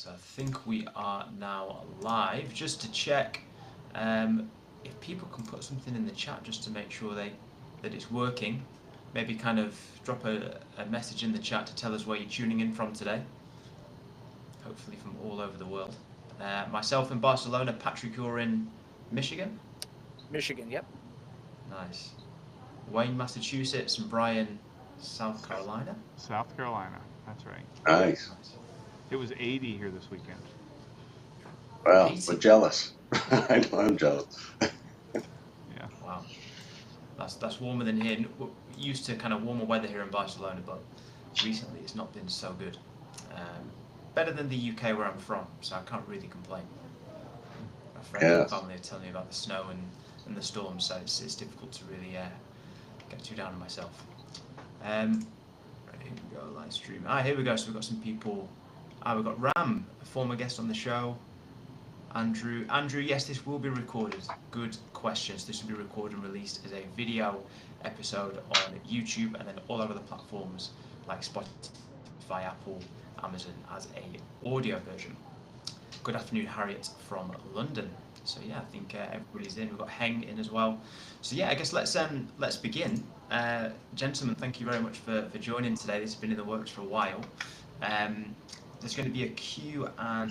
So I think we are now live. Just to check, if people can put something in the chat just to make sure that it's working. Maybe kind of drop a message in the chat to tell us where you're tuning in from today. Hopefully from all over the world. Myself in Barcelona, Patrick, you're in Michigan? Michigan, yep. Nice. Wayne, Massachusetts, and Brian, South Carolina? South Carolina. That's right. Nice. Nice. It was 80 here this weekend. Well, we're 80? jealous. I know I'm jealous. Yeah. Wow. That's warmer than here. We're used to kind of warmer weather here in Barcelona, but recently it's not been so good. Um, Better than the UK where I'm from, so I can't really complain. My friends and Yes. family are telling me about the snow and the storms, so it's difficult to really get too down on myself. Right, here we go, live stream. Here we go. So we've got some people. We've got Ram, a former guest on the show. Andrew, yes, this will be recorded. Good questions. This will be recorded and released as a video episode on YouTube and then all our other platforms like Spotify, Apple, Amazon as a audio version. Good afternoon, Harriet from London. So yeah, I think everybody's in. We've got Heng in as well. So yeah, I guess let's begin. Gentlemen, thank you very much for joining today. This has been in the works for a while. There's going to be a Q&A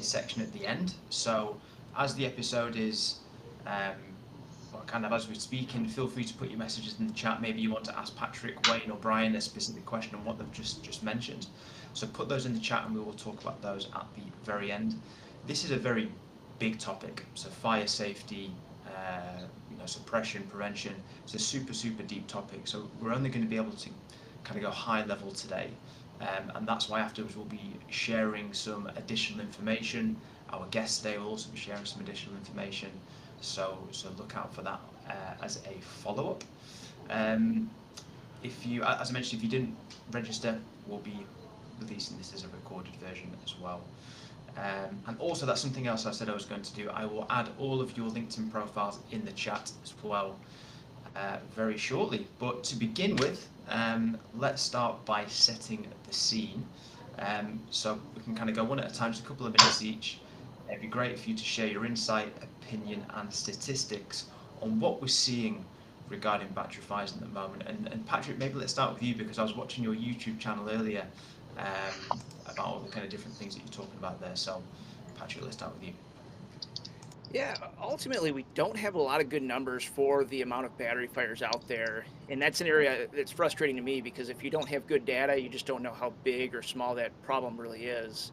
section at the end. So as the episode is, kind of as we're speaking, feel free to put your messages in the chat. Maybe you want to ask Patrick, Wayne, or Brian a specific question on what they've just mentioned. So put those in the chat and we will talk about those at the very end. This is a very big topic. So fire safety, suppression, prevention. It's a super deep topic. So we're only going to be able to kind of go high level today. And that's why afterwards we'll be sharing some additional information. Our guests today will also be sharing some additional information. So look out for that as a follow-up. If you, as I mentioned, if you didn't register, we'll be releasing this as a recorded version as well. And also, that's something else I said I was going to do. I will add all of your LinkedIn profiles in the chat as well very shortly. But to begin with, let's start by setting the scene. So we can kind of go one at a time, just a couple of minutes each. It'd be great for you to share your insight, opinion, and statistics on what we're seeing regarding battery fires at the moment. And Patrick, maybe let's start with you, because I was watching your YouTube channel earlier about all the kind of different things that you're talking about there. So, Patrick, let's start with you. Yeah, ultimately, we don't have a lot of good numbers for the amount of battery fires out there. And that's an area that's frustrating to me, because if you don't have good data, you just don't know how big or small that problem really is.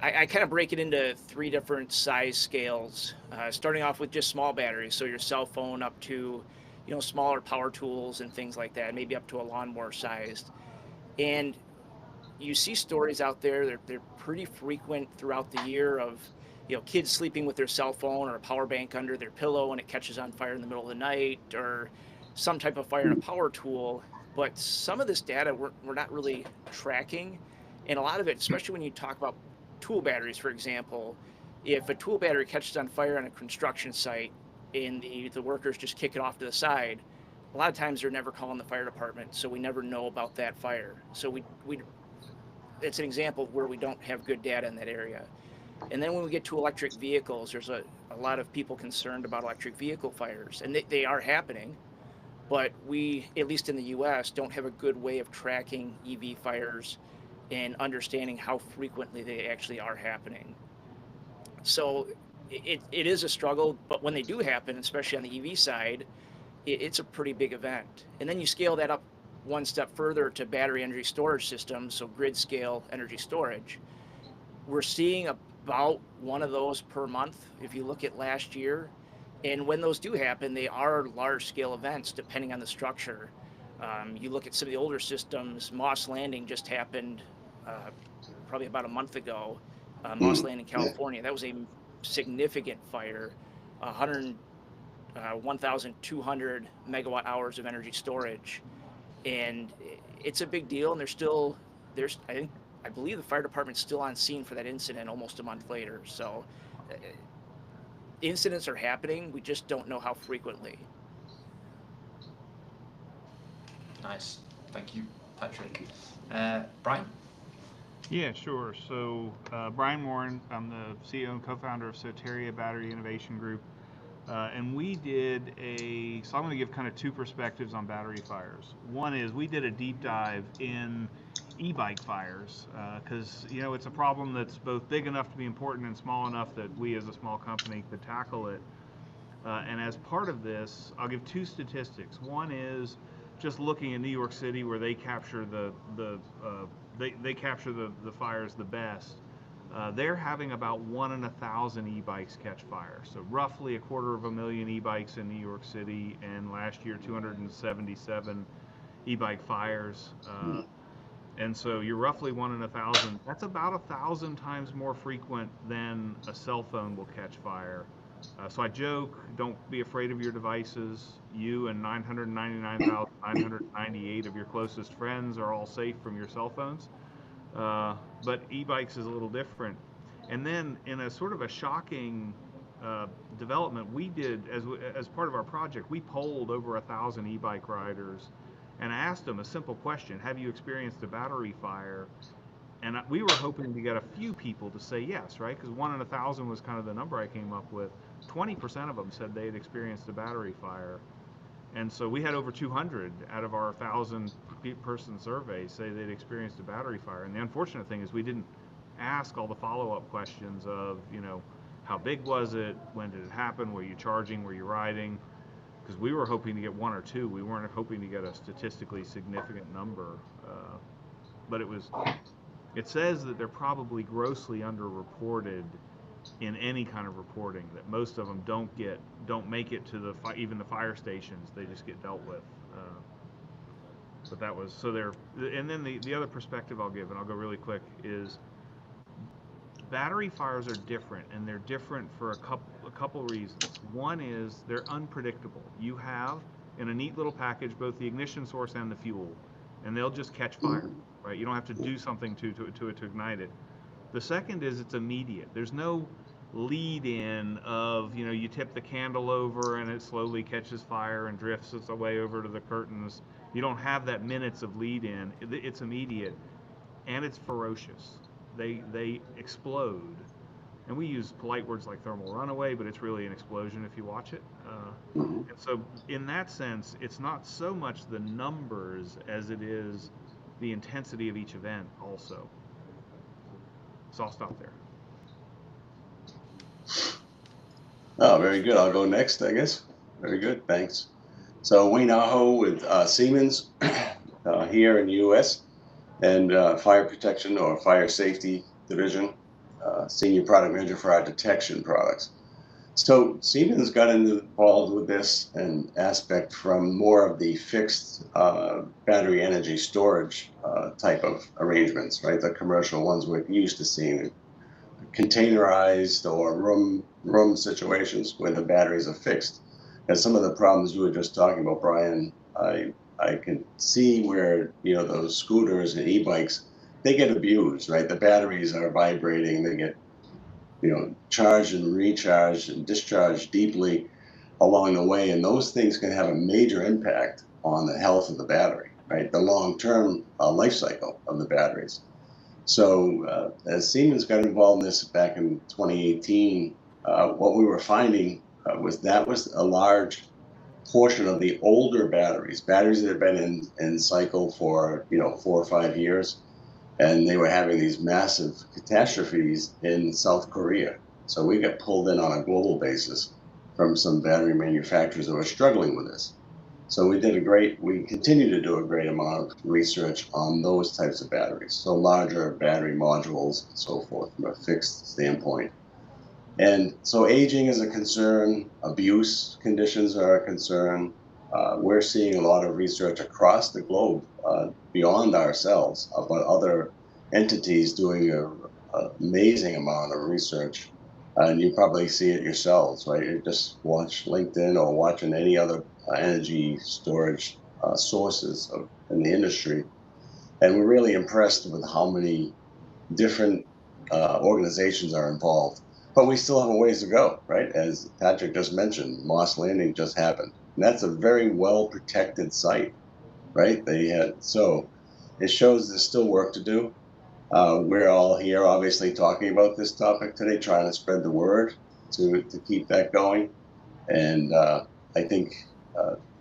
I kind of break it into three different size scales, starting off with just small batteries. So your cell phone up to, smaller power tools and things like that, maybe up to a lawnmower sized. And you see stories out there, they're pretty frequent throughout the year of, kids sleeping with their cell phone or a power bank under their pillow and it catches on fire in the middle of the night, or some type of fire in a power tool. But some of this data we're not really tracking. And a lot of it, especially when you talk about tool batteries, for example, if a tool battery catches on fire on a construction site and the workers just kick it off to the side, a lot of times they're never calling the fire department, so we never know about that fire. So we it's an example of where we don't have good data in that area. And then when we get to electric vehicles, there's a lot of people concerned about electric vehicle fires, and they are happening, but we, at least in the US, don't have a good way of tracking EV fires and understanding how frequently they actually are happening. So it is a struggle, but when they do happen, especially on the EV side, it's a pretty big event. And then you scale that up one step further to battery energy storage systems, so grid scale energy storage. We're seeing about one of those per month if you look at last year. And when those do happen, they are large scale events depending on the structure. You look at some of the older systems. Moss Landing just happened probably about a month ago. Moss Landing, Yeah. California. That was a significant fire. 1,200 megawatt hours of energy storage, and it's a big deal. And there's I believe the fire department's still on scene for that incident almost a month later. So incidents are happening. We just don't know how frequently. Nice. Thank you, Patrick. Brian? Yeah, sure. So, Brian Warren, I'm the CEO and co-founder of Soteria Battery Innovation Group. And we did so I'm going to give kind of two perspectives on battery fires. One is we did a deep dive in e-bike fires because, it's a problem that's both big enough to be important and small enough that we as a small company could tackle it. And as part of this, I'll give two statistics. One is just looking at New York City, where they capture they capture the fires the best. They're having about 1 in 1,000 e-bikes catch fire. So roughly 250,000 e-bikes in New York City, and last year 277 e-bike fires. And so you're roughly 1 in 1,000. That's about 1,000 times more frequent than a cell phone will catch fire. So I joke, don't be afraid of your devices. You and 999,998 of your closest friends are all safe from your cell phones. But e-bikes is a little different. And then in a sort of a shocking development, we did, as part of our project, we polled over 1,000 e-bike riders and asked them a simple question: have you experienced a battery fire? And we were hoping to get a few people to say yes, right? Because 1 in 1,000 was kind of the number I came up with. 20% of them said they had experienced a battery fire. And so we had over 200 out of our 1,000-person survey say they'd experienced a battery fire. And the unfortunate thing is we didn't ask all the follow-up questions of, how big was it? When did it happen? Were you charging? Were you riding? Because we were hoping to get 1 or 2. We weren't hoping to get a statistically significant number. But it says that they're probably grossly underreported in any kind of reporting, that most of them don't make it to even the fire stations. They just get dealt with. But that was so there. And then the other perspective I'll give, and I'll go really quick, is battery fires are different, and they're different for a couple reasons. One is they're unpredictable. You have in a neat little package both the ignition source and the fuel, and they'll just catch fire, right? You don't have to do something to ignite it. The second is it's immediate. There's no lead in of, you tip the candle over and it slowly catches fire and drifts its way over to the curtains. You don't have that minutes of lead in. It's immediate, and it's ferocious. They explode. And we use polite words like thermal runaway, but it's really an explosion if you watch it. And so in that sense, it's not so much the numbers as it is the intensity of each event also. So I'll stop there. Oh, very good. I'll go next, I guess. Very good. Thanks. So Wayne Aho with Siemens here in the U.S. and Fire Protection or Fire Safety Division, Senior Product Manager for our detection products. So Siemens got involved with this and aspect from more of the fixed battery energy storage type of arrangements, right? The commercial ones we're used to seeing, containerized or room situations where the batteries are fixed. And some of the problems you were just talking about, Brian, I can see where, those scooters and e-bikes, they get abused, right? The batteries are vibrating, they get, charged and recharged and discharged deeply along the way. And those things can have a major impact on the health of the battery, right? The long-term life cycle of the batteries. So as Siemens got involved in this back in 2018, what we were finding was a large portion of the older batteries that have been in cycle for 4 or 5 years, and they were having these massive catastrophes in South Korea. So we got pulled in on a global basis from some battery manufacturers that were struggling with this. So we continue to do a great amount of research on those types of batteries. So larger battery modules and so forth from a fixed standpoint. And so aging is a concern, abuse conditions are a concern. We're seeing a lot of research across the globe beyond ourselves about other entities doing an amazing amount of research. And you probably see it yourselves, right? You just watch LinkedIn or watching any other energy storage sources in the industry. And we're really impressed with how many different organizations are involved. But we still have a ways to go, right? As Patrick just mentioned, Moss Landing just happened. And that's a very well protected site, right? So it shows there's still work to do. We're all here, obviously, talking about this topic today, trying to spread the word to keep that going. And I think,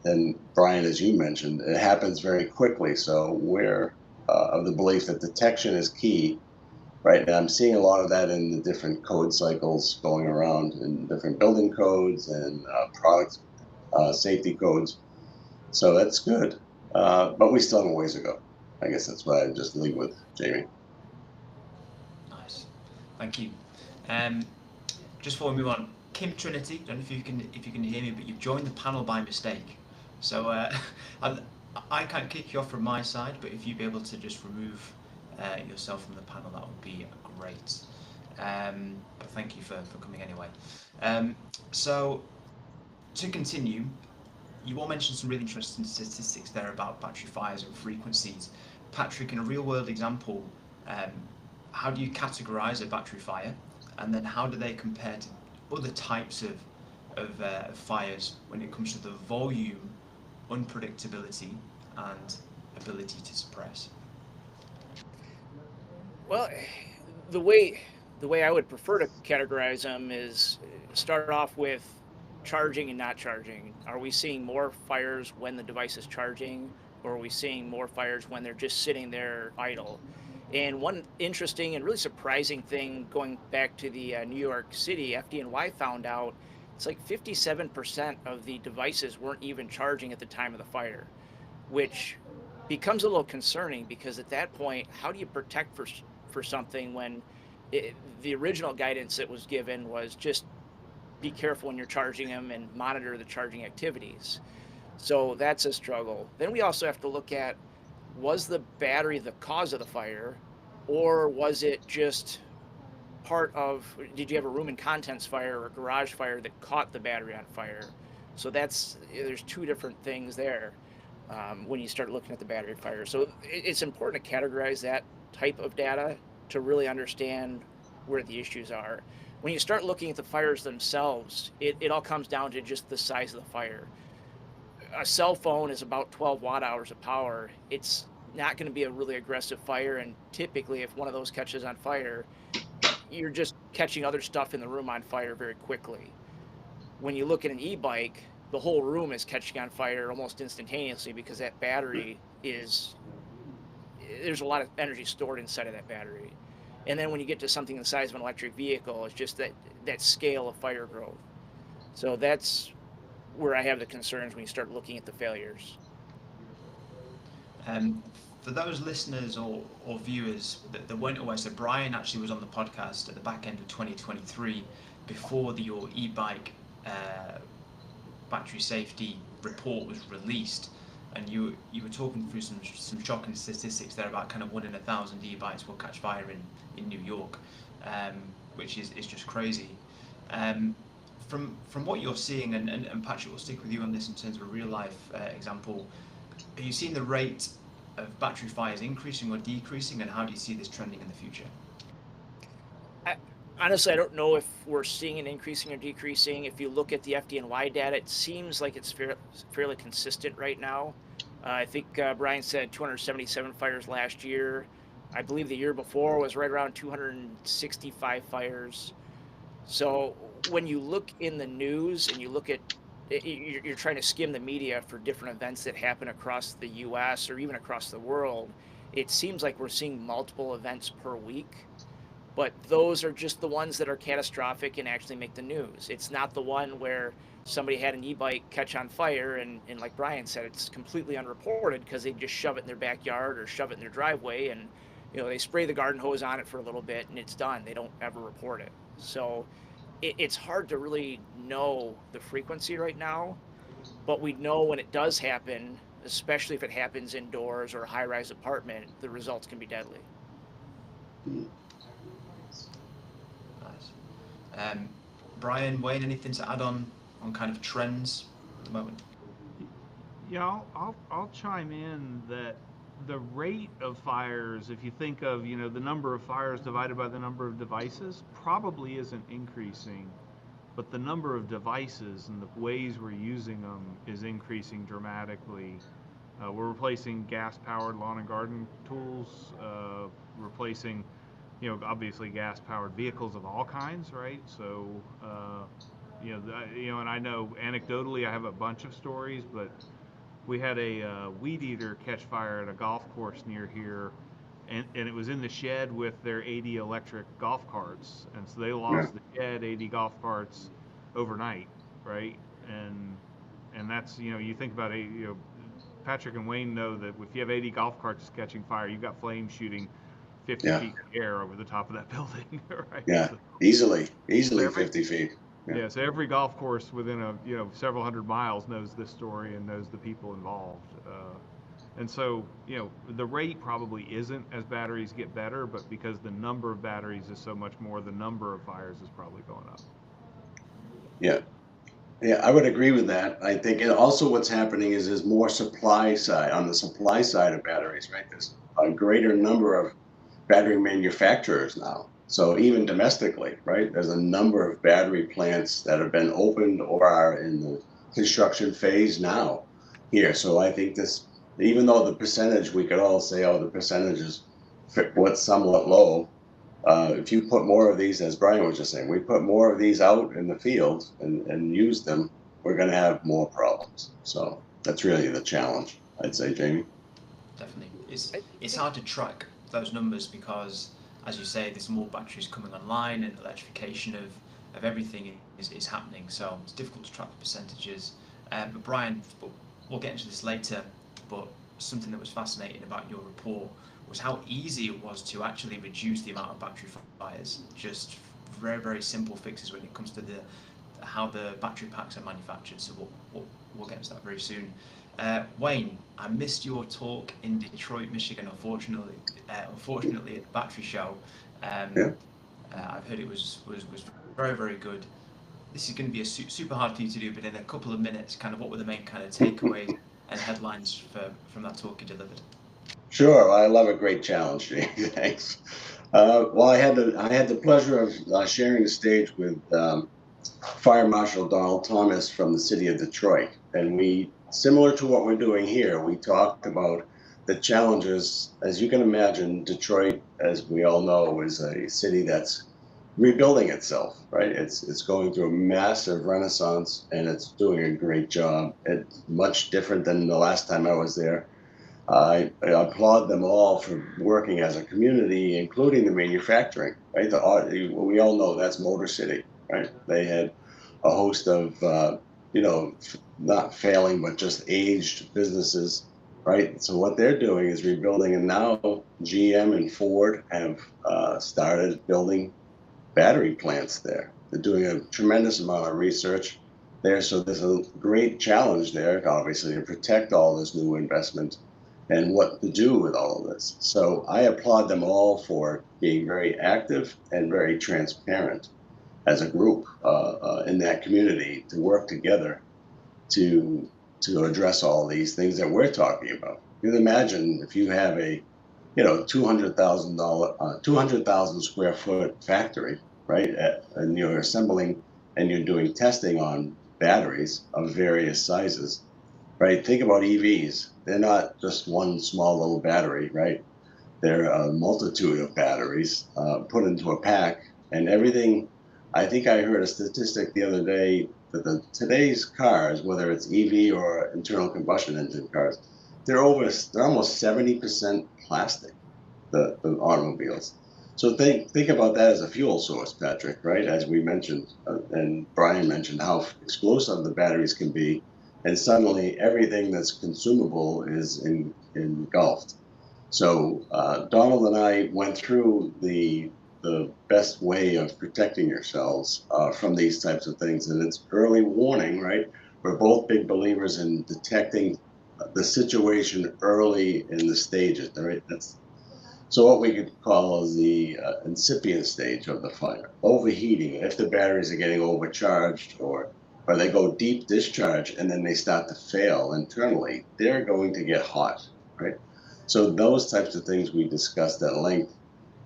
and Brian, as you mentioned, it happens very quickly. So we're of the belief that detection is key. Right, and I'm seeing a lot of that in the different code cycles going around in different building codes and product safety codes. So that's good, but we still have a ways to go. I guess that's what I just leave with, Jamie. Nice, thank you. Just before we move on, Kim Trinity, I don't know if you can hear me, but you've joined the panel by mistake. So I can't kick you off from my side, but if you'd be able to just remove yourself from the panel, that would be great. But thank you for coming anyway. So to continue, you all mentioned some really interesting statistics there about battery fires and frequencies. Patrick, in a real world example, how do you categorize a battery fire? And then how do they compare to other types of fires when it comes to the volume, unpredictability, and ability to suppress? Well, the way I would prefer to categorize them is start off with charging and not charging. Are we seeing more fires when the device is charging, or are we seeing more fires when they're just sitting there idle? And one interesting and really surprising thing, going back to the New York City, FDNY found out it's like 57% of the devices weren't even charging at the time of the fire, which becomes a little concerning, because at that point, how do you protect for something when the original guidance that was given was just be careful when you're charging them and monitor the charging activities? So that's a struggle. Then we also have to look at, was the battery the cause of the fire, or was it just part of, did you have a room and contents fire or a garage fire that caught the battery on fire? So there's two different things there when you start looking at the battery fire. So it's important to categorize that type of data to really understand where the issues are. When you start looking at the fires themselves, it all comes down to just the size of the fire. A cell phone is about 12 watt hours of power. It's not going to be a really aggressive fire, and typically if one of those catches on fire, you're just catching other stuff in the room on fire very quickly. When you look at an e-bike, the whole room is catching on fire almost instantaneously, because that battery there's a lot of energy stored inside of that battery. And then when you get to something the size of an electric vehicle, it's just that scale of fire growth. So that's where I have the concerns when you start looking at the failures. For those listeners or viewers that weren't aware, so Brian actually was on the podcast at the back end of 2023 before your e-bike battery safety report was released, and you were talking through some shocking statistics there about kind of 1 in 1,000 e-bikes will catch fire in New York, which is just crazy. From what you're seeing, and Patrick, will stick with you on this in terms of a real life example, are you seeing the rate of battery fires increasing or decreasing, and how do you see this trending in the future? Honestly, I don't know if we're seeing an increasing or decreasing. If you look at the FDNY data, it seems like it's fairly consistent right now. I think Brian said 277 fires last year. I believe the year before was right around 265 fires. So when you look in the news and you look at, you're trying to skim the media for different events that happen across the US or even across the world, it seems like we're seeing multiple events per week. But those are just the ones that are catastrophic and actually make the news. It's not the one where somebody had an e-bike catch on fire and like Brian said, it's completely unreported because they just shove it in their backyard or shove it in their driveway, and they spray the garden hose on it for a little bit and it's done. They don't ever report it. So it's hard to really know the frequency right now, but we know when it does happen, especially if it happens indoors or a high-rise apartment, the results can be deadly. Nice. Brian, Wayne, anything to add on kind of trends at the moment? Yeah, I'll chime in that the rate of fires, if you think of the number of fires divided by the number of devices, probably isn't increasing, but the number of devices and the ways we're using them is increasing dramatically. We're replacing gas-powered lawn and garden tools replacing, obviously gas-powered vehicles of all kinds, right? So, and I know anecdotally I have a bunch of stories, but we had a weed eater catch fire at a golf course near here, and it was in the shed with their 80 electric golf carts, and so they lost the shed, 80 golf carts overnight, right? And that's, you think about it, Patrick and Wayne know that if you have 80 golf carts catching fire, you've got flames shooting 50 feet in the air over the top of that building, right? Yeah, So easily every, 50 feet. yeah, so every golf course within several hundred miles knows this story and knows the people involved. And so, the rate probably isn't as batteries get better, but because the number of batteries is so much more, the number of fires is probably going up. Yeah. Yeah, I would agree with that. I think, and also what's happening is there's more supply side, on the supply side of batteries, right? There's a greater number of battery manufacturers now. So even domestically, right, there's a number of battery plants that have been opened or are in the construction phase now here. So I think this, even though the percentage, we could all say, oh, the percentage is what's somewhat low. If you put more of these, as Brian was just saying, we put more of these out in the field and use them, we're going to have more problems. So that's really the challenge, I'd say, Jamie. Definitely. It's hard to track those numbers because, as you say, there's more batteries coming online and electrification of everything is happening. So it's difficult to track the percentages. But Brian, we'll get into this later, but something that was fascinating about your report was how easy it was to actually reduce the amount of battery fires. Just very, very simple fixes when it comes to how the battery packs are manufactured. So we'll get into that very soon. Wayne, I missed your talk in Detroit, Michigan, unfortunately at the battery show. I've heard it was very, very good. This is going to be super hard for you to do, but in a couple of minutes, kind of what were the main kind of takeaways and headlines from that talk you delivered? Sure, I love a great challenge, Jamie. Thanks. Well, I had the pleasure of sharing the stage with Fire Marshal Donald Thomas from the city of Detroit, and we, similar to what we're doing here, we talked about the challenges. As you can imagine, Detroit, as we all know, is a city that's rebuilding itself, right? It's going through a massive renaissance, and it's doing a great job. It's much different than the last time I was there. I applaud them all for working as a community, including the manufacturing, right? We all know that's Motor City, right? They had a host of, not failing, but just aged businesses, right? So what they're doing is rebuilding, and now GM and Ford have started building battery plants there. They're doing a tremendous amount of research there. So there's a great challenge there, obviously, to protect all this new investment and what to do with all of this. So I applaud them all for being very active and very transparent as a group in that community to work together to address all these things that we're talking about. You can imagine if you have a 200,000 square foot factory, right? And you're assembling and you're doing testing on batteries of various sizes, right? Think about EVs. They're not just one small little battery, right? They're a multitude of batteries put into a pack, and everything. I think I heard a statistic the other day that today's cars, whether it's EV or internal combustion engine cars, they're almost 70% plastic. The automobiles. So think about that as a fuel source, Patrick, right? As we mentioned, and Brian mentioned how explosive the batteries can be, and suddenly everything that's consumable is engulfed. So Donald and I went through the best way of protecting yourselves from these types of things, and it's early warning, right? We're both big believers in detecting the situation early in the stages, right? So what we could call is the incipient stage of the fire, overheating. If the batteries are getting overcharged or they go deep discharge and then they start to fail internally, they're going to get hot, right? So those types of things we discussed at length,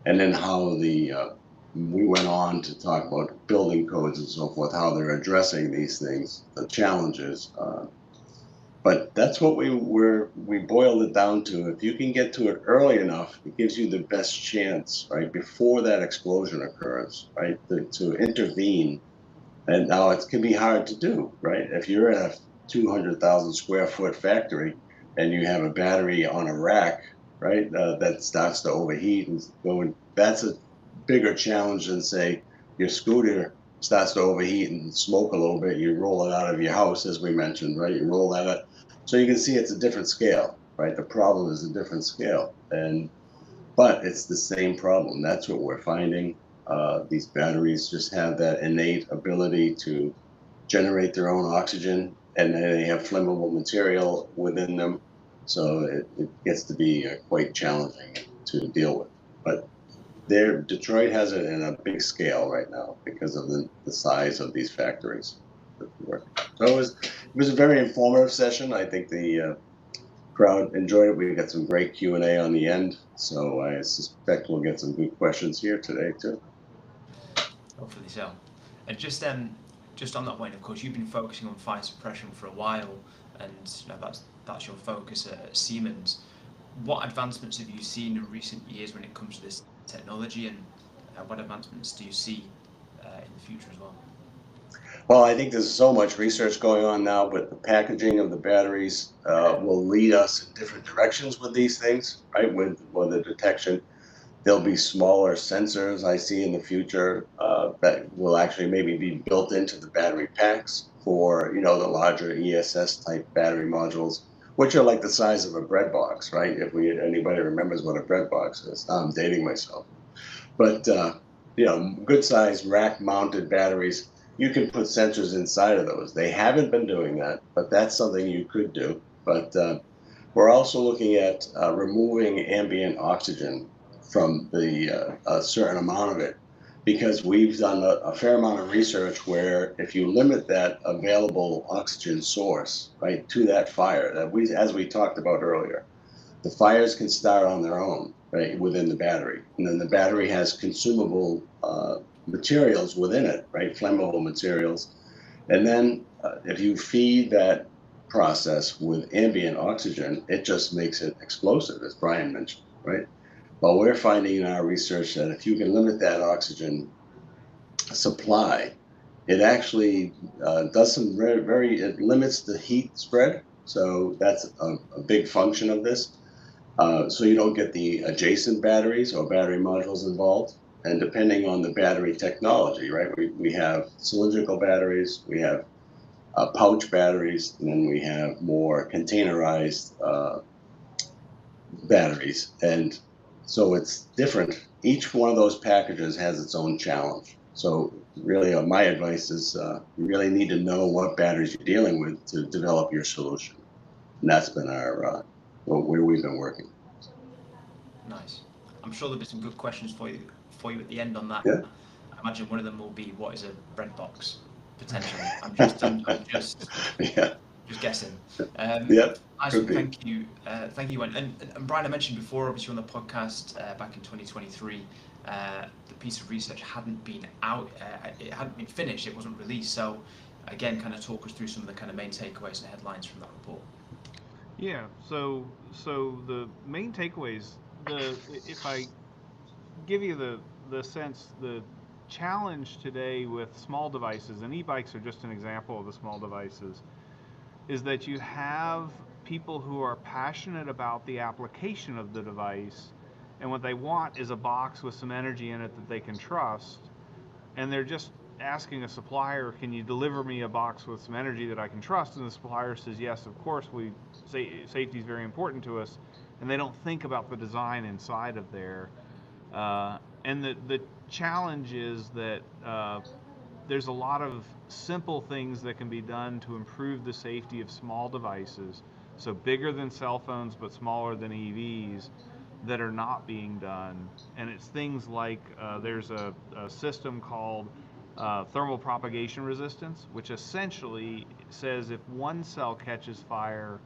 and then how we went on to talk about building codes and so forth, how they're addressing these things, the challenges. But that's what we boiled it down to. If you can get to it early enough, it gives you the best chance, right, before that explosion occurs, right, to intervene. And now it can be hard to do, right? If you're in a 200,000 square foot factory and you have a battery on a rack, right, that starts to overheat and go, that's a bigger challenge than, say, your scooter starts to overheat and smoke a little bit. You roll it out of your house, as we mentioned, right? You roll that up. So you can see it's a different scale, right? The problem is a different scale. But it's the same problem. That's what we're finding. These batteries just have that innate ability to generate their own oxygen, and then they have flammable material within them. So it gets to be quite challenging to deal with. But Detroit has it in a big scale right now because of the size of these factories. So it was a very informative session. I think the crowd enjoyed it. We got some great Q&A on the end, so I suspect we'll get some good questions here today too. Hopefully so. And just on that point, of course, you've been focusing on fire suppression for a while, and that's your focus at Siemens. What advancements have you seen in recent years when it comes to this technology, and what advancements do you see in the future as well? Well, I think there's so much research going on now, but the packaging of the batteries will lead us in different directions with these things, right? With the detection, there'll be smaller sensors I see in the future that will actually maybe be built into the battery packs for, the larger ESS type battery modules, which are like the size of a bread box, right? If anybody remembers what a bread box is. Now I'm dating myself. But, good size rack mounted batteries, you can put sensors inside of those. They haven't been doing that, but that's something you could do. But we're also looking at removing ambient oxygen from a certain amount of it, because we've done a fair amount of research where if you limit that available oxygen source, right, to that fire, as we talked about earlier, the fires can start on their own, right, within the battery. And then the battery has consumable materials within it, right, flammable materials. And then if you feed that process with ambient oxygen, it just makes it explosive, as Brian mentioned, right? Well, we're finding in our research that if you can limit that oxygen supply, it actually does some it limits the heat spread. So that's a big function of this. So you don't get the adjacent batteries or battery modules involved. And depending on the battery technology, right, we have cylindrical batteries, we have pouch batteries, and then we have more containerized batteries. And so it's different. Each one of those packages has its own challenge. So really, my advice is you really need to know what batteries you're dealing with to develop your solution. And that's been where we've been working. Nice. I'm sure there'll be some good questions for you at the end on that. Yeah. I imagine one of them will be, what is a bread box? Potentially. I'm just Yeah. just guessing. Yep. Nice, thank you. Thank you. And Brian, I mentioned before, obviously on the podcast back in 2023, the piece of research hadn't been out, it hadn't been finished, it wasn't released. So again, kind of talk us through some of the kind of main takeaways and headlines from that report. Yeah. So the main takeaways, if I give you the sense, the challenge today with small devices, and e-bikes are just an example of the small devices, is that you have people who are passionate about the application of the device, and what they want is a box with some energy in it that they can trust, and they're just asking a supplier, can you deliver me a box with some energy that I can trust? And the supplier says, yes, of course, safety is very important to us, and they don't think about the design inside of there. And the challenge is that there's a lot of simple things that can be done to improve the safety of small devices, so bigger than cell phones but smaller than EVs, that are not being done. And it's things like there's a system called thermal propagation resistance, which essentially says if one cell catches fire,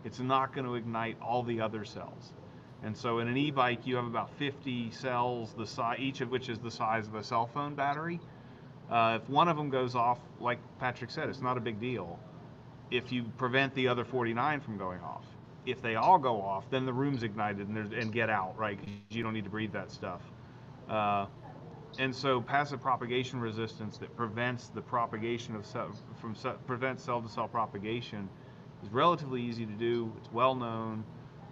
it's not going to ignite all the other cells. And so in an e-bike, you have about 50 cells, each of which is the size of a cell phone battery. If one of them goes off, like Patrick said, it's not a big deal. if you prevent the other 49 from going off. If they all go off, then the room's ignited and get out, right? Because you don't need to breathe that stuff. And so passive propagation resistance that prevents the propagation of prevents cell-to-cell propagation is relatively easy to do. It's well known,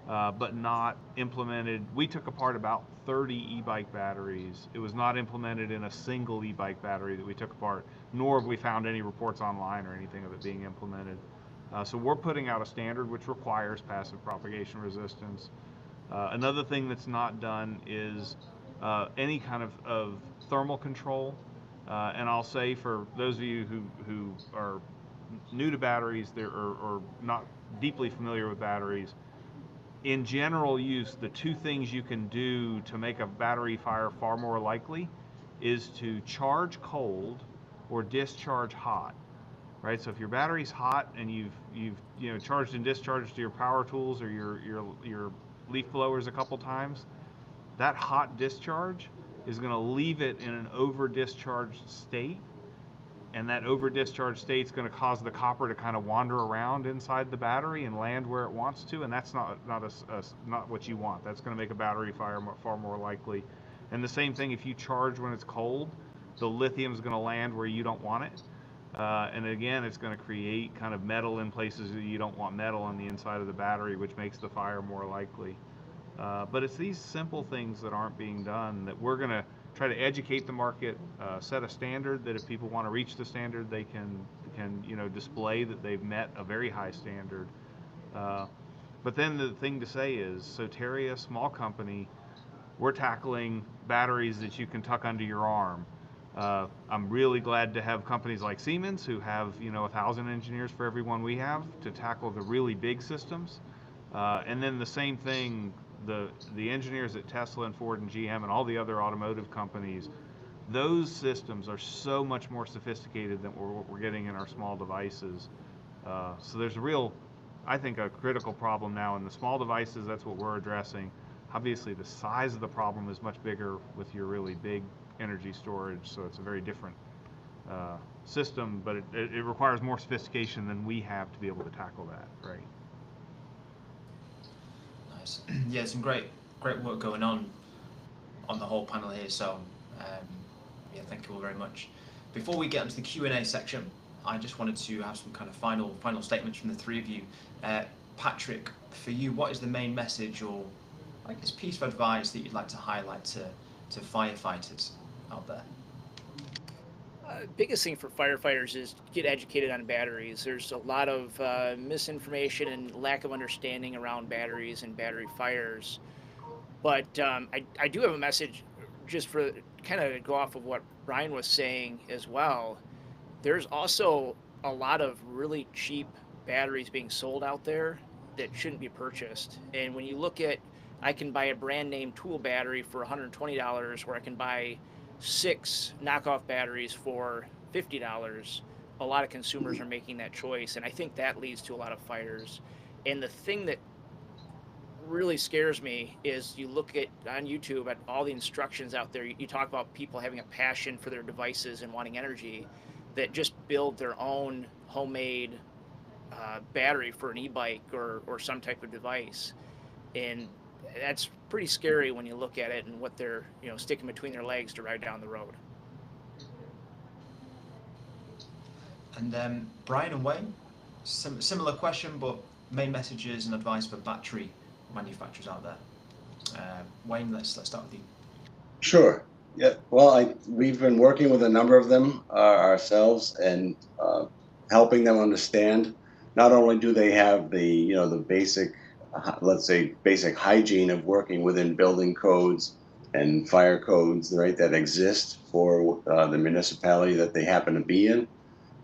but not implemented. We took apart about 30 e-bike batteries. It was not implemented in a single e-bike battery that we took apart, nor have we found any reports online or anything of it being implemented. So we're putting out a standard which requires passive propagation resistance. Another thing that's not done is any kind of thermal control. And I'll say for those of you who are new to batteries or not deeply familiar with batteries, in general use, the two things you can do to make a battery fire far more likely is to charge cold or discharge hot. Right, so if your battery's hot and you've charged and discharged your power tools or your leaf blowers a couple times, that hot discharge is going to leave it in an over discharged state, and that over discharged state is going to cause the copper to kind of wander around inside the battery and land where it wants to, and that's not what you want. That's going to make a battery fire far more likely. And the same thing, if you charge when it's cold, the lithium is going to land where you don't want it. And again, it's going to create kind of metal in places that you don't want metal on the inside of the battery, which makes the fire more likely. But it's these simple things that aren't being done that we're going to try to educate the market, set a standard that if people want to reach the standard, they can display that they've met a very high standard. But then the thing to say is, Soteria, small company, we're tackling batteries that you can tuck under your arm. I'm really glad to have companies like Siemens who have 1,000 engineers for every one we have to tackle the really big systems. And then the same thing, the engineers at Tesla and Ford and GM and all the other automotive companies, those systems are so much more sophisticated than what we're getting in our small devices. So there's I think a critical problem now in the small devices. That's what we're addressing. Obviously the size of the problem is much bigger with your really big energy storage, so it's a very different system, but it requires more sophistication than we have to be able to tackle that, right? Nice. Yeah, some great work going on the whole panel here, so yeah, thank you all very much. Before we get into the Q&A section, I just wanted to have some kind of final statements from the three of you. Patrick, for you, what is the main message or I guess piece of advice that you'd like to highlight to firefighters out there? Biggest thing for firefighters is get educated on batteries. There's a lot of misinformation and lack of understanding around batteries and battery fires. But I do have a message just for kind of go off of what Brian was saying as well. There's also a lot of really cheap batteries being sold out there that shouldn't be purchased. And when you look at, I can buy a brand name tool battery for $120, where I can buy 6 knockoff batteries for $50. A lot of consumers are making that choice, and I think that leads to a lot of fires. And the thing that really scares me is you look at on YouTube at all the instructions out there. You talk about people having a passion for their devices and wanting energy, that just build their own homemade battery for an e-bike or some type of device, and that's pretty scary when you look at it and what they're sticking between their legs to ride down the road. And Brian and Wayne, similar question, but main messages and advice for battery manufacturers out there. Wayne, let's start with you. Sure. Yeah. Well, we've been working with a number of them ourselves and helping them understand. Not only do they have the basic, let's say, basic hygiene of working within building codes and fire codes, right, that exist for the municipality that they happen to be in.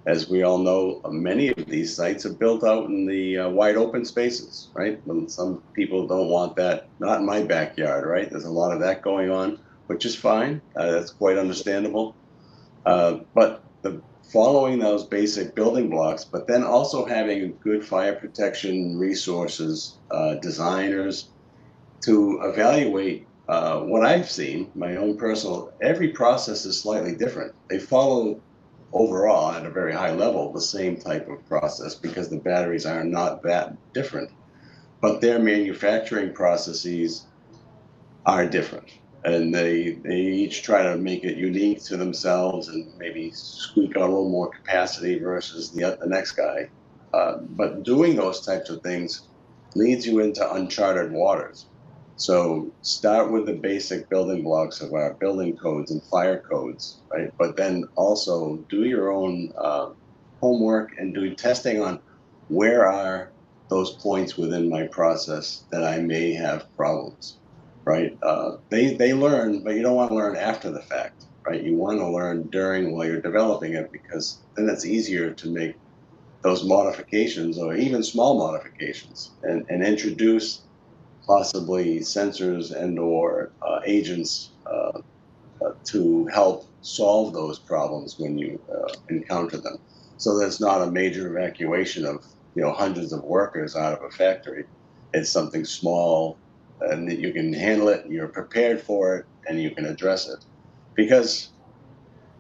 As we all know, many of these sites are built out in the wide open spaces, right? And some people don't want that. Not in my backyard, right? There's a lot of that going on, which is fine. That's quite understandable. But following those basic building blocks, but then also having good fire protection resources, designers to evaluate what I've seen, my own personal, every process is slightly different. They follow overall at a very high level the same type of process because the batteries are not that different, but their manufacturing processes are different, and they each try to make it unique to themselves and maybe squeak out a little more capacity versus the next guy. But doing those types of things leads you into uncharted waters. So start with the basic building blocks of our building codes and fire codes, right? But then also do your own homework and do testing on where are those points within my process that I may have problems, right? They learn, but you don't want to learn after the fact, right? You want to learn during while you're developing it because then it's easier to make those modifications or even small modifications and introduce possibly sensors and or agents to help solve those problems when you encounter them. So there's not a major evacuation of hundreds of workers out of a factory. It's something small, and that you can handle it. You're prepared for it, and you can address it. Because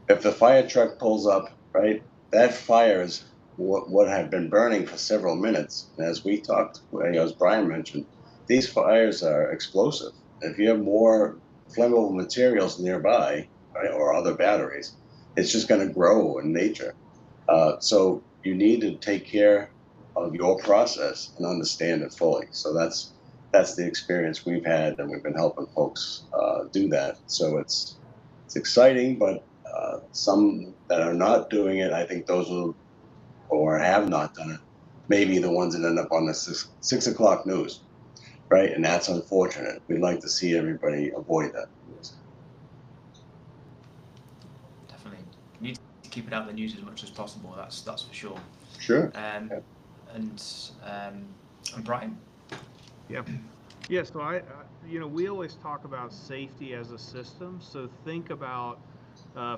if the fire truck pulls up, right, that fires what had been burning for several minutes. And as we talked, as Brian mentioned, these fires are explosive. If you have more flammable materials nearby, right, or other batteries, it's just going to grow in nature. So you need to take care of your process and understand it fully. So that's the experience we've had, and we've been helping folks do that. So it's exciting, but some that are not doing it, I think those will, or have not done it, maybe the ones that end up on the 6 o'clock news, right? And that's unfortunate. We'd like to see everybody avoid that. Definitely. You need to keep it out of the news as much as possible. That's for sure. Sure. Yeah. And Brian. Yeah. Yeah. So we always talk about safety as a system. So think about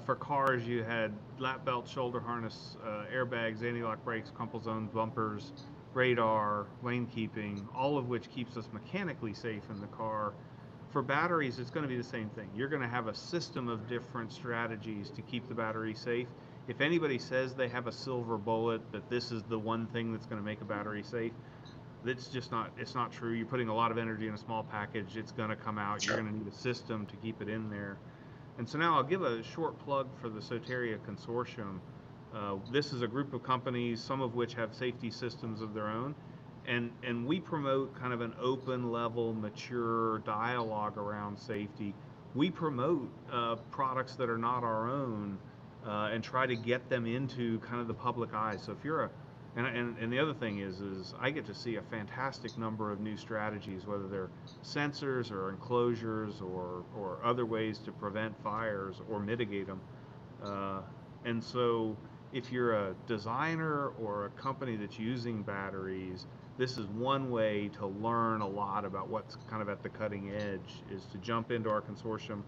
for cars, you had lap belt, shoulder harness, airbags, anti-lock brakes, crumple zones, bumpers, radar, lane keeping, all of which keeps us mechanically safe in the car. For batteries, it's going to be the same thing. You're going to have a system of different strategies to keep the battery safe. If anybody says they have a silver bullet, that this is the one thing that's going to make a battery safe, it's not true. You're putting a lot of energy in a small package. It's going to come out. You're going to need a system to keep it in there. And so now I'll give a short plug for the Soteria Consortium. This is a group of companies, some of which have safety systems of their own. And we promote kind of an open level, mature dialogue around safety. We promote products that are not our own and try to get them into kind of the public eye. So if you're and the other thing is I get to see a fantastic number of new strategies, whether they're sensors or enclosures or other ways to prevent fires or mitigate them. And so if you're a designer or a company that's using batteries, this is one way to learn a lot about what's kind of at the cutting edge, is to jump into our consortium.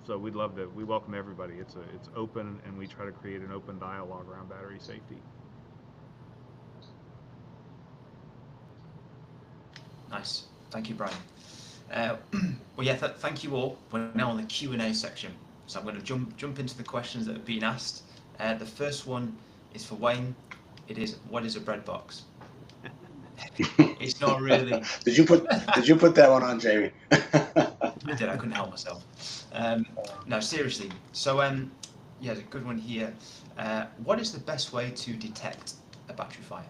So we welcome everybody. It's open, and we try to create an open dialogue around battery safety. Nice. Thank you, Brian. Well, yeah, thank you all. We're now on the Q&A section. So I'm going to jump into the questions that have been asked. The first one is for Wayne. It is, what is a bread box? It's not really. Did you put that one on, Jamie? I did. I couldn't help myself. No, seriously. So, yeah, there's a good one here. What is the best way to detect a battery fire?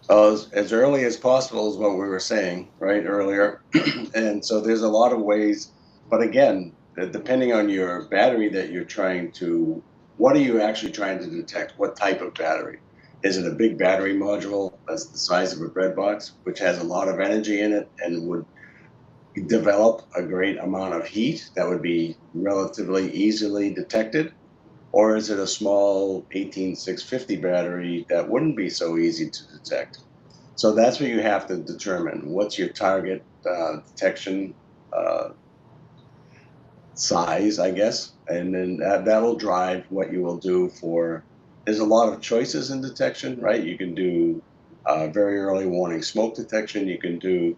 As early as possible is what we were saying, right, earlier. And so there's a lot of ways, but again, depending on your battery that you're trying to, what are you actually trying to detect? What type of battery? Is it a big battery module that's the size of a bread box, which has a lot of energy in it and would develop a great amount of heat that would be relatively easily detected? Or is it a small 18650 battery that wouldn't be so easy to detect? So that's what you have to determine. What's your target detection size, I guess? And then that'll drive what you will do for, there's a lot of choices in detection, right? You can do very early warning smoke detection. You can do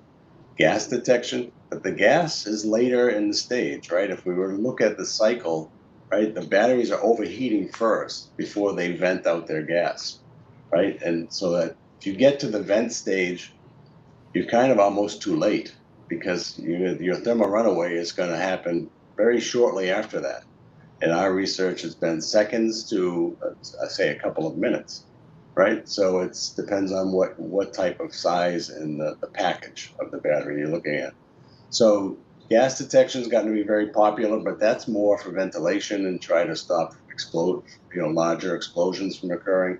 gas detection, but the gas is later in the stage, right? If we were to look at the cycle right? The batteries are overheating first before they vent out their gas, right? And so that if you get to the vent stage, you're kind of almost too late because your thermal runaway is going to happen very shortly after that. And our research has been seconds to, say, a couple of minutes, right? So it depends on what type of size and the package of the battery you're looking at. So gas detection has gotten to be very popular, but that's more for ventilation and try to stop larger explosions from occurring.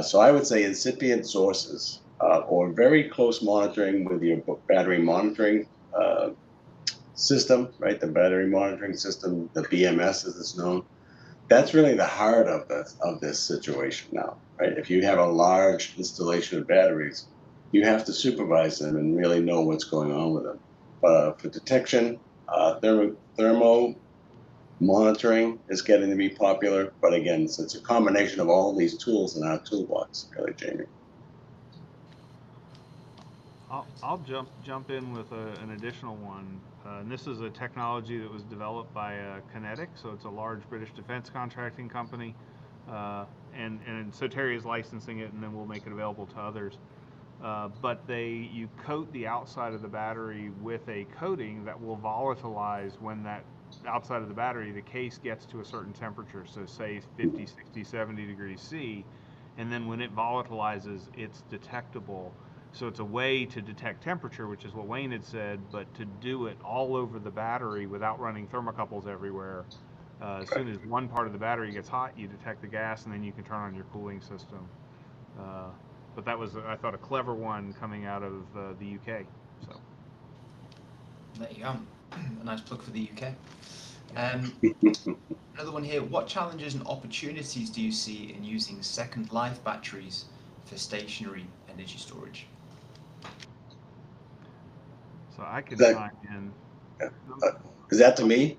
So I would say incipient sources or very close monitoring with your battery monitoring system, right? The battery monitoring system, the BMS as it's known. That's really the heart of this situation now, right? If you have a large installation of batteries, you have to supervise them and really know what's going on with them. For detection, thermo monitoring is getting to be popular, but again, it's a combination of all these tools in our toolbox, really, Jamie. I'll jump in with an additional one. And this is a technology that was developed by Kinetic, so it's a large British defense contracting company. And Soteria is licensing it, and then we'll make it available to others. But you coat the outside of the battery with a coating that will volatilize when that outside of the battery, the case gets to a certain temperature, so say 50, 60, 70 degrees C, and then when it volatilizes, it's detectable. So it's a way to detect temperature, which is what Wayne had said, but to do it all over the battery without running thermocouples everywhere. As soon as one part of the battery gets hot, you detect the gas, and then you can turn on your cooling system. But that was, I thought, a clever one coming out of the UK. So there you go. A nice plug for the UK. Another one here. What challenges and opportunities do you see in using second life batteries for stationary energy storage? So I can chime in. Is that to me?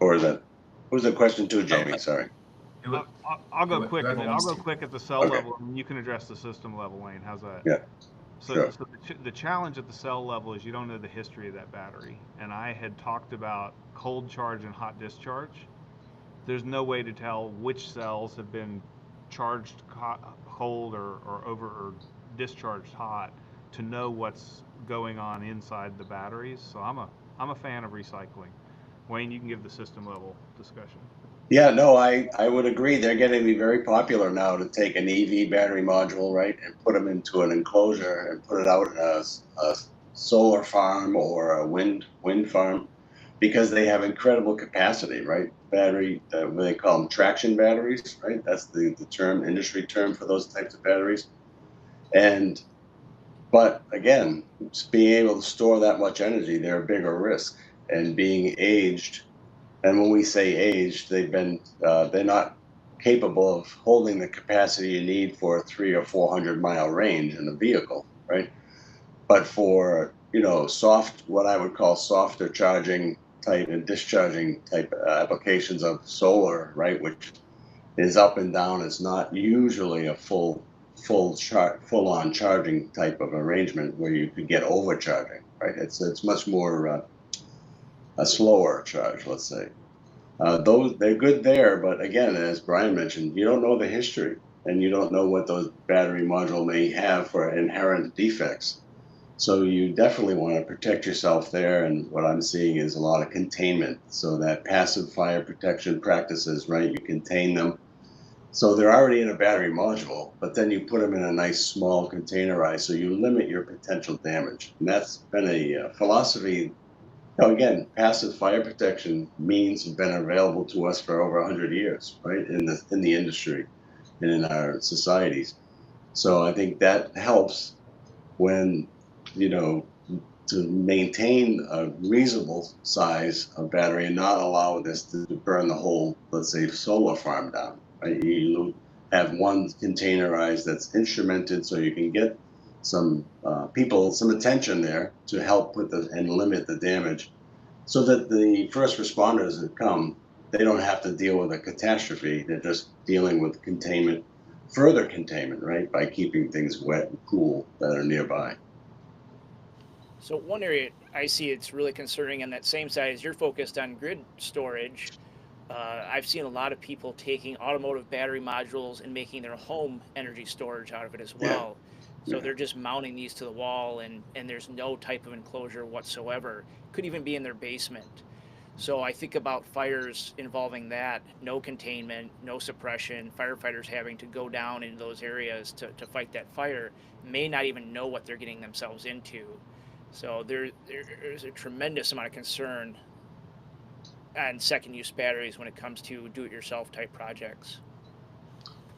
Or is that, who's the question to, Jamie? Sorry. I'll go quick. I'll go to. quick at the cell level, and you can address the system level, Wayne. How's that? Yeah. So, Sure. so the challenge at the cell level is you don't know the history of that battery. And I had talked about cold charge and hot discharge. There's no way to tell which cells have been charged cold or discharged hot to know what's going on inside the batteries. So I'm a fan of recycling. Wayne, you can give the system level discussion. Yeah, no, I would agree. They're getting to be very popular now to take an EV battery module, right, and put them into an enclosure and put it out in a solar farm or a wind farm because they have incredible capacity, right? Battery, what they call them, traction batteries, right? That's the industry term for those types of batteries. But again, being able to store that much energy, they're a bigger risk. And being aged, and when we say aged, they're not capable of holding the capacity you need for a 300 or 400 mile range in a vehicle, right? But for what I would call softer charging type and discharging type applications of solar, right, which is up and down, it's not usually a full on charging type of arrangement where you could get overcharging, right? It's much more a slower charge, let's say. Those, they're good there, but again, as Brian mentioned, you don't know the history and you don't know what those battery module may have for inherent defects. So you definitely want to protect yourself there. And what I'm seeing is a lot of containment. So that passive fire protection practices, right? You contain them. So they're already in a battery module, but then you put them in a nice small containerized, so you limit your potential damage. And that's been a philosophy. Again, passive fire protection means have been available to us for over 100 years, right? In the industry and in our societies. So I think that helps when, to maintain a reasonable size of battery and not allow this to burn the whole, let's say, solar farm down. Right? You have one containerized that's instrumented so you can get some attention there to help and limit the damage so that the first responders that come, they don't have to deal with a catastrophe. They're just dealing with further containment, right, by keeping things wet and cool that are nearby. So one area I see it's really concerning on that same side is you're focused on grid storage. I've seen a lot of people taking automotive battery modules and making their home energy storage out of it as Yeah, well. So yeah, they're just mounting these to the wall, and there's no type of enclosure whatsoever. Could even be in their basement. So I think about fires involving that, no containment, no suppression, firefighters having to go down into those areas to fight that fire, may not even know what they're getting themselves into. So there's a tremendous amount of concern on second use batteries when it comes to do it yourself type projects.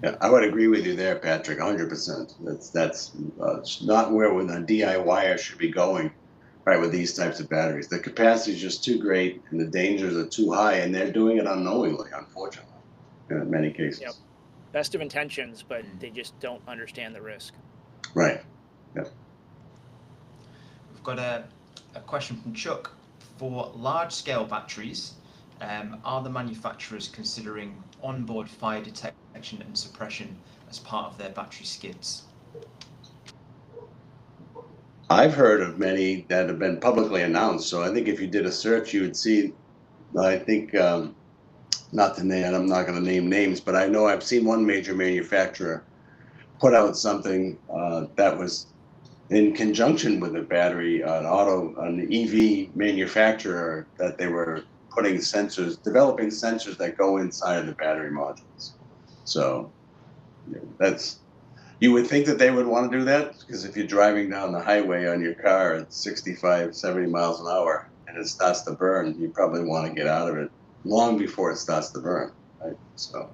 yeah. I would agree with you there, Patrick, 100%. That's not where when a DIYer should be going, right? With these types of batteries, the capacity is just too great, and the dangers are too high, and they're doing it unknowingly, unfortunately, in many Yep. cases. Best of intentions, but Mm. they just don't understand the risk. Right. Yeah. We've got a question from Chuck. For large-scale batteries, are the manufacturers considering onboard fire detection and suppression as part of their battery skids? I've heard of many that have been publicly announced. So I think if you did a search, you would see. I think not to name. I'm not going to name names, but I know I've seen one major manufacturer put out something that was in conjunction with a battery, an EV manufacturer, that they were putting sensors, developing sensors that go inside of the battery modules. So that's, you would think that they would want to do that, because if you're driving down the highway on your car at 65, 70 miles an hour and it starts to burn, you probably want to get out of it long before it starts to burn, right? So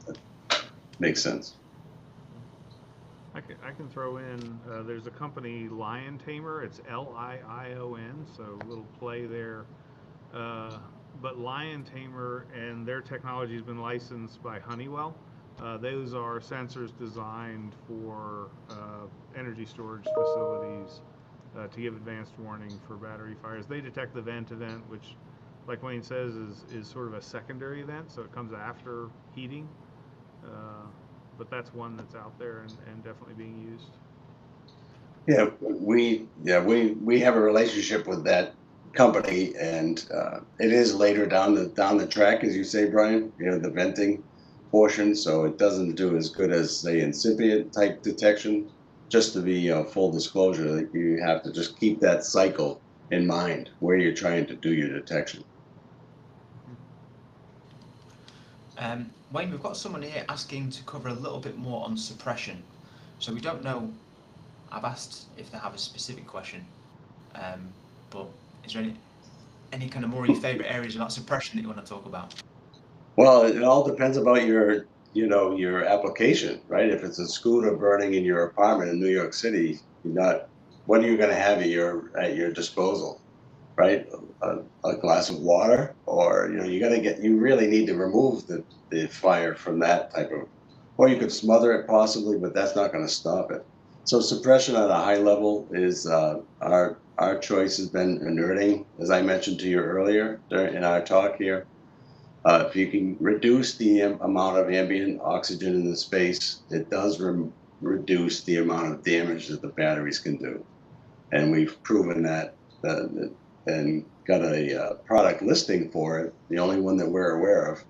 that makes sense. I can throw in, there's a company, Lion Tamer. It's Liion, so a little play there. But Lion Tamer and their technology has been licensed by Honeywell. Those are sensors designed for energy storage facilities to give advanced warning for battery fires. They detect the vent event, which, like Wayne says, is sort of a secondary event, so it comes after heating. But that's one that's out there and definitely being used. We have a relationship with that company, and it is later down the track, as you say, Brian. You know, the venting portion, so it doesn't do as good as, say, incipient type detection. Just to be full disclosure, that you have to just keep that cycle in mind where you're trying to do your detection. Wayne, we've got someone here asking to cover a little bit more on suppression. So we don't know, I've asked if they have a specific question, but is there any kind of more of your favourite areas about suppression that you want to talk about? Well, it all depends about your application, right? If it's a scooter burning in your apartment in New York City, what are you going to have at your disposal, right? A glass of water, or you really need to remove the fire from that type of, or you could smother it possibly, but that's not going to stop it. So suppression at a high level is our choice has been inerting, as I mentioned to you earlier in our talk here. If you can reduce the amount of ambient oxygen in the space, it does reduce the amount of damage that the batteries can do. And we've proven that and got a product listing for it, the only one that we're aware of,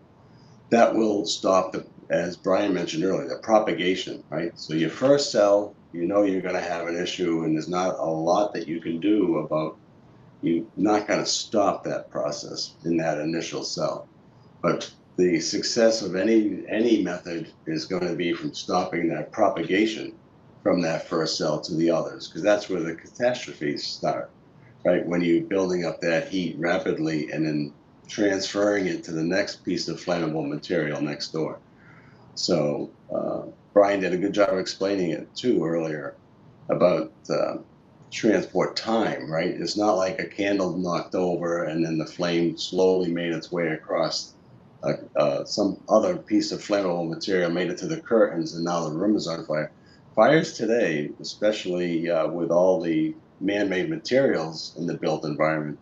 that will stop as Brian mentioned earlier, the propagation, right? So your first cell, you're going to have an issue, and there's not a lot that you can do about, you're not going to stop that process in that initial cell. But the success of any method is going to be from stopping that propagation from that first cell to the others, because that's where the catastrophes start, right? When you're building up that heat rapidly and then transferring it to the next piece of flammable material next door. So Brian did a good job of explaining it too earlier about transport time, right? It's not like a candle knocked over and then the flame slowly made its way across some other piece of flammable material, made it to the curtains, and now the room is on fire. Fires today, especially with all the man-made materials in the built environment,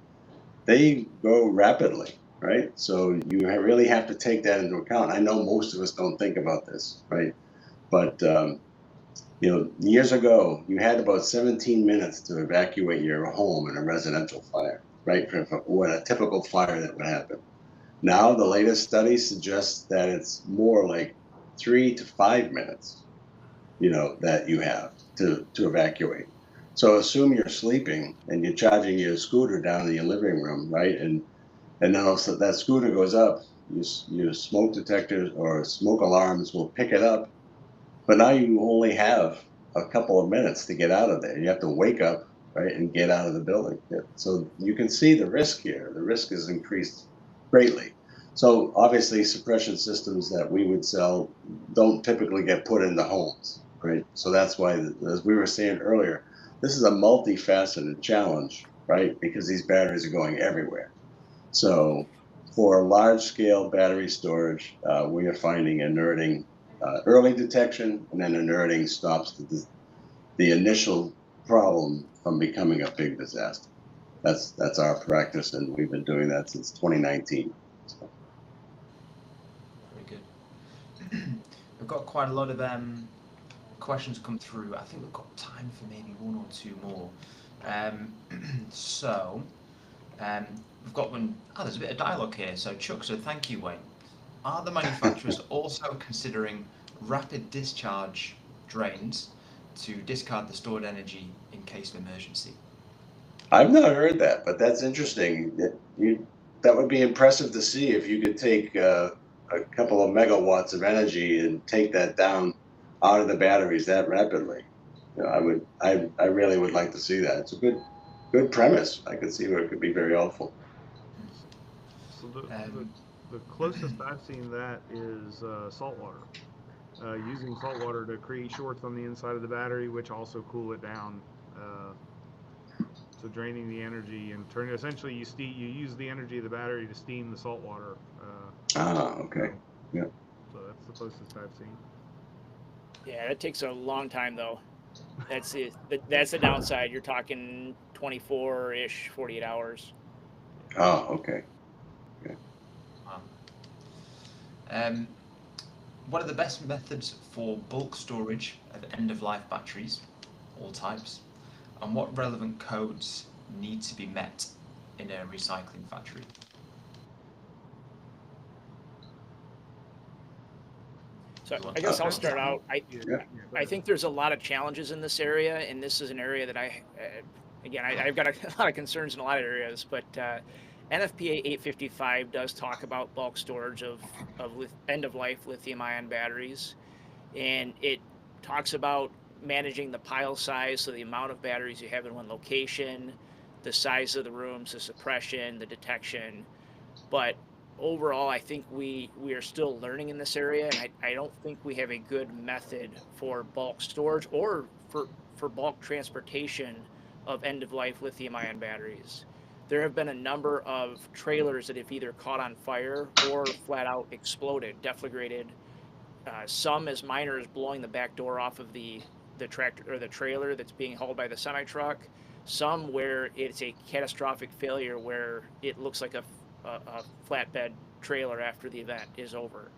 they go rapidly, right? So you really have to take that into account. I know most of us don't think about this, right? But years ago, you had about 17 minutes to evacuate your home in a residential fire, right? For what a typical fire that would happen. Now the latest study suggests that it's more like 3 to 5 minutes, that you have to evacuate. So assume you're sleeping and you're charging your scooter down in your living room, right? And then also that scooter goes up, your smoke detectors or smoke alarms will pick it up, but now you only have a couple of minutes to get out of there. You have to wake up, right, and get out of the building. So you can see the risk here. The risk is increased greatly. So obviously, suppression systems that we would sell don't typically get put into homes, right? So that's why, as we were saying earlier, this is a multifaceted challenge, right? Because these batteries are going everywhere. So for large scale battery storage, we are finding inerting early detection, and then inerting stops the initial problem from becoming a big disaster. That's our practice, and we've been doing that since 2019. So. Very good. We've got quite a lot of questions come through. I think we've got time for maybe one or two more. So we've got one. Oh, there's a bit of dialogue here. So Chuck, so thank you, Wayne. Are the manufacturers also considering rapid discharge drains to discard the stored energy in case of emergency? I've not heard that, but that's interesting. That would be impressive to see if you could take a couple of megawatts of energy and take that down out of the batteries that rapidly. I really would like to see that. It's a good premise. I could see where it could be very helpful. So the closest I've seen that is salt water. Using salt water to create shorts on the inside of the battery, which also cool it down. So draining the energy and turning, essentially you use the energy of the battery to steam the salt water. Okay. Yeah. So that's the closest I've seen. Yeah, that takes a long time though. That's it. That's the downside. You're talking 24-ish, 48 hours. Oh, okay. Wow. What are the best methods for bulk storage of end-of-life batteries, all types, and what relevant codes need to be met in a recycling factory? So You want I to guess I'll start? start out. Yeah. I think there's a lot of challenges in this area, and this is an area that again, I've got a lot of concerns in a lot of areas, but NFPA 855 does talk about bulk storage of end-of-life lithium-ion batteries, and it talks about managing the pile size, so the amount of batteries you have in one location, the size of the rooms, the suppression, the detection, but overall, I think we are still learning in this area, and I don't think we have a good method for bulk storage or for bulk transportation of end-of-life lithium-ion batteries. There have been a number of trailers that have either caught on fire or flat out exploded, deflagrated. Some as minor as blowing the back door off of the tractor or the trailer that's being hauled by the semi truck. Some where it's a catastrophic failure where it looks like a flatbed trailer after the event is over.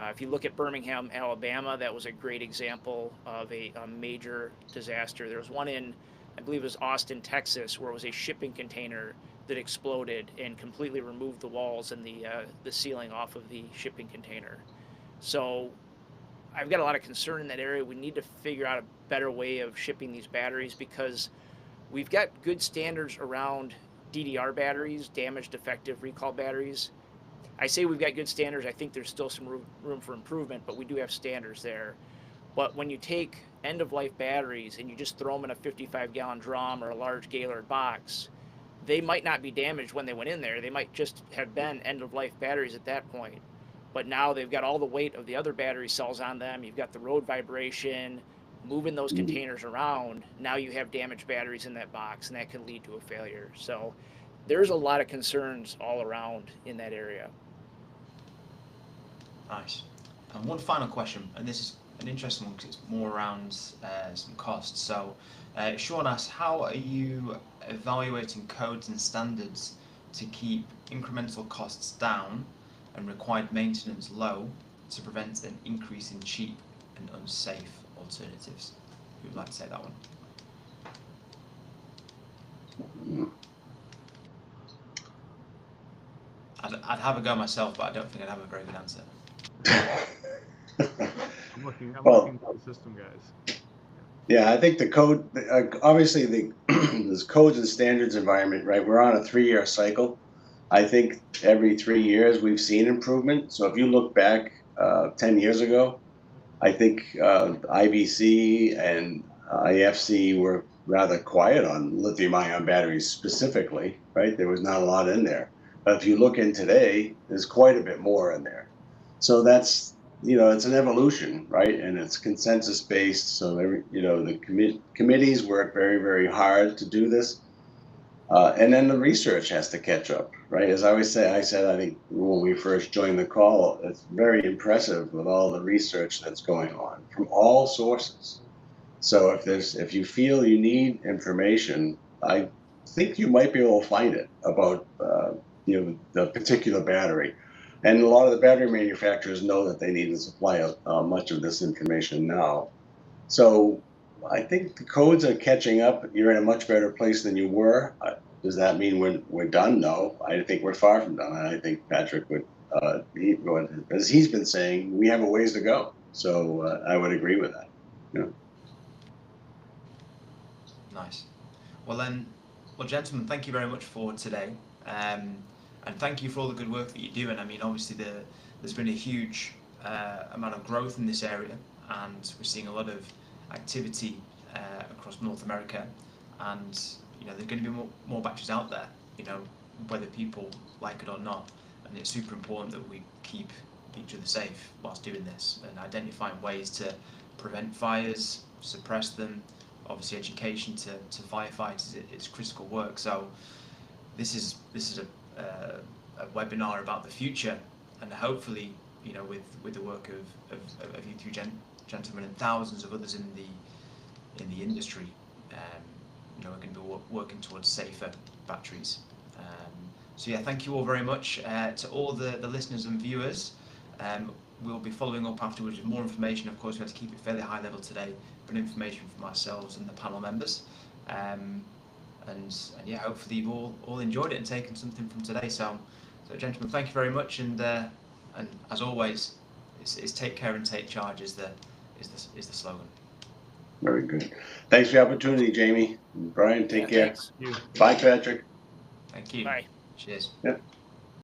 If you look at Birmingham, Alabama, that was a great example of a major disaster. There was one in, I believe it was Austin, Texas, where it was a shipping container that exploded and completely removed the walls and the ceiling off of the shipping container. So I've got a lot of concern in that area. We need to figure out a better way of shipping these batteries because we've got good standards around DDR batteries, damaged, defective, recall batteries. I say we've got good standards. I think there's still some room for improvement, but we do have standards there. But when you take end-of-life batteries and you just throw them in a 55-gallon drum or a large Gaylord box, they might not be damaged when they went in there. They might just have been end-of-life batteries at that point. But now they've got all the weight of the other battery cells on them. You've got the road vibration, moving those containers around. Now you have damaged batteries in that box, and that can lead to a failure. So there's a lot of concerns all around in that area. Nice. And one final question, and this is an interesting one because it's more around some costs. So Sean asks, how are you evaluating codes and standards to keep incremental costs down and required maintenance low to prevent an increase in cheap and unsafe alternatives? Who would like to say that one? I'd have a go myself, but I don't think I'd have a very good answer. I'm looking Well- at the system, guys. Yeah, I think the code, obviously the this codes and standards environment, right? We're on a 3-year cycle. I think every 3 years we've seen improvement. So if you look back 10 years ago, I think IBC and IFC were rather quiet on lithium-ion batteries specifically, right? There was not a lot in there. But if you look in today, there's quite a bit more in there. So that's, it's an evolution, right? And it's consensus based. So the committees work very, very hard to do this. And then the research has to catch up, right? As I always say, I think when we first joined the call, it's very impressive with all the research that's going on from all sources. So if you feel you need information, I think you might be able to find it about the particular battery. And a lot of the battery manufacturers know that they need to supply much of this information now. So I think the codes are catching up. You're in a much better place than you were. Does that mean we're done? No, I think we're far from done. And I think Patrick would, as he's been saying, we have a ways to go. So I would agree with that. Nice. Well, gentlemen, thank you very much for today. And thank you for all the good work that you're doing. I mean, obviously there's been a huge amount of growth in this area, and we're seeing a lot of activity across North America, and there's going to be more batteries out there, whether people like it or not. And it's super important that we keep each other safe whilst doing this, and identifying ways to prevent fires, suppress them. Obviously, education to firefighters is critical work. So this is a webinar about the future, and hopefully, with the work of you two gentlemen and thousands of others in the industry, we're going to be working towards safer batteries. So yeah, thank you all very much to all the listeners and viewers. We'll be following up afterwards with more information. Of course, we have to keep it fairly high level today, but information from ourselves and the panel members. And yeah, hopefully you've all enjoyed it and taken something from today. So gentlemen, thank you very much. And as always, it's take care and take charge is the slogan. Very good. Thanks for the opportunity, Jamie. Brian, take care. Thanks. You. Bye, Patrick. Thank you. Bye. Cheers. Yep.